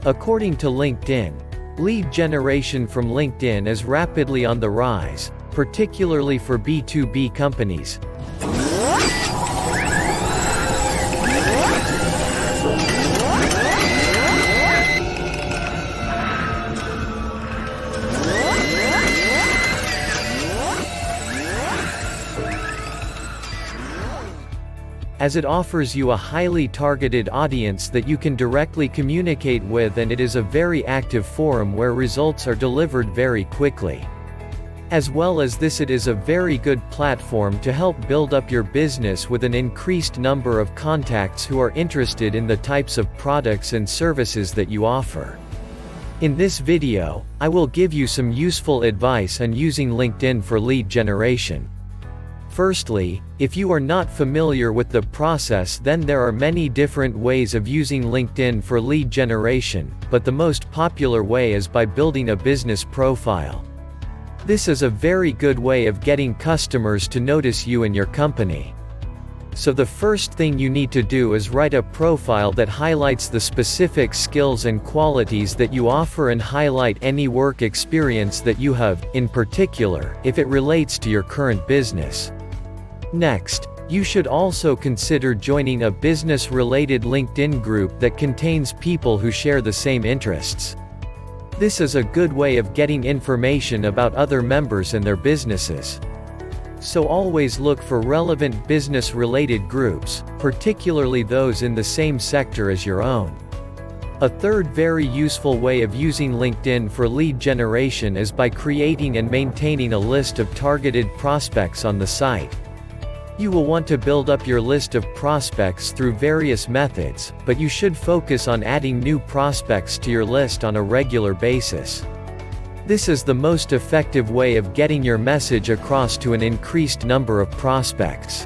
According to LinkedIn, lead generation from LinkedIn is rapidly on the rise, particularly for B2B companies. As it offers you a highly targeted audience that you can directly communicate with, and it is a very active forum where results are delivered very quickly. As well as this, it is a very good platform to help build up your business with an increased number of contacts who are interested in the types of products and services that you offer. In this video, I will give you some useful advice on using LinkedIn for lead generation. Firstly, if you are not familiar with the process, then there are many different ways of using LinkedIn for lead generation, but the most popular way is by building a business profile. This is a very good way of getting customers to notice you and your company. So the first thing you need to do is write a profile that highlights the specific skills and qualities that you offer and highlight any work experience that you have, in particular, if it relates to your current business. Next, you should also consider joining a business-related LinkedIn group that contains people who share the same interests. This is a good way of getting information about other members and their businesses. So always look for relevant business-related groups, particularly those in the same sector as your own. A third very useful way of using LinkedIn for lead generation is by creating and maintaining a list of targeted prospects on the site. You will want to build up your list of prospects through various methods, but you should focus on adding new prospects to your list on a regular basis. This is the most effective way of getting your message across to an increased number of prospects.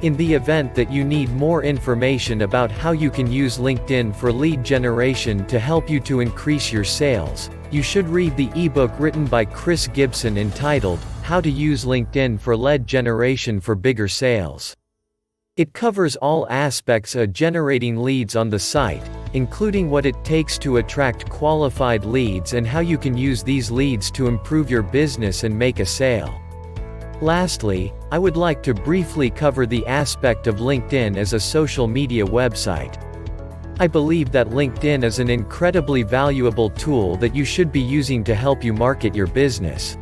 In the event that you need more information about how you can use LinkedIn for lead generation to help you to increase your sales, you should read the ebook written by Chris Gibson entitled, How to Use LinkedIn for Lead Generation for Bigger Sales. It covers all aspects of generating leads on the site, including what it takes to attract qualified leads and how you can use these leads to improve your business and make a sale. Lastly, I would like to briefly cover the aspect of LinkedIn as a social media website. I believe that LinkedIn is an incredibly valuable tool that you should be using to help you market your business.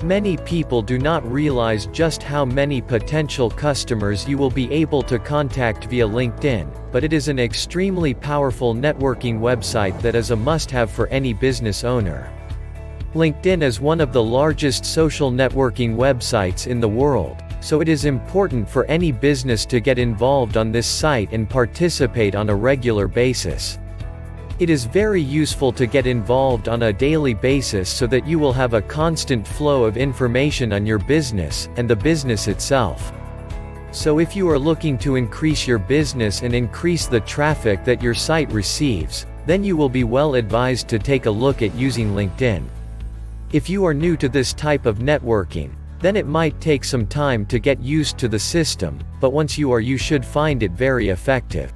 Many people do not realize just how many potential customers you will be able to contact via LinkedIn, but it is an extremely powerful networking website that is a must-have for any business owner. LinkedIn is one of the largest social networking websites in the world, so it is important for any business to get involved on this site and participate on a regular basis. It is very useful to get involved on a daily basis so that you will have a constant flow of information on your business, and the business itself. So if you are looking to increase your business and increase the traffic that your site receives, then you will be well advised to take a look at using LinkedIn. If you are new to this type of networking, then it might take some time to get used to the system, but once you are, you should find it very effective.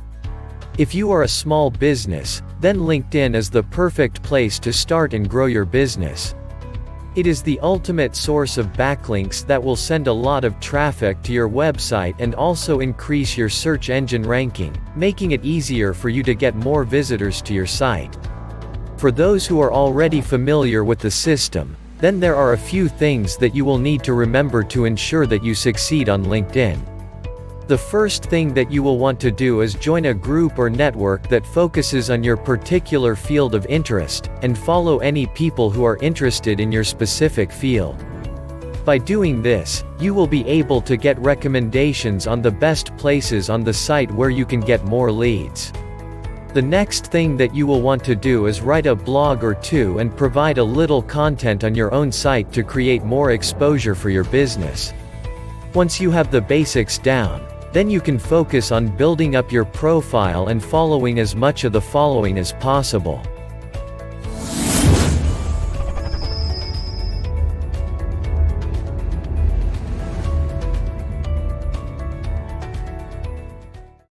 If you are a small business, then LinkedIn is the perfect place to start and grow your business. It is the ultimate source of backlinks that will send a lot of traffic to your website and also increase your search engine ranking, making it easier for you to get more visitors to your site. For those who are already familiar with the system, then there are a few things that you will need to remember to ensure that you succeed on LinkedIn. The first thing that you will want to do is join a group or network that focuses on your particular field of interest, and follow any people who are interested in your specific field. By doing this, you will be able to get recommendations on the best places on the site where you can get more leads. The next thing that you will want to do is write a blog or two and provide a little content on your own site to create more exposure for your business. Once you have the basics down, then you can focus on building up your profile and following as much of the following as possible.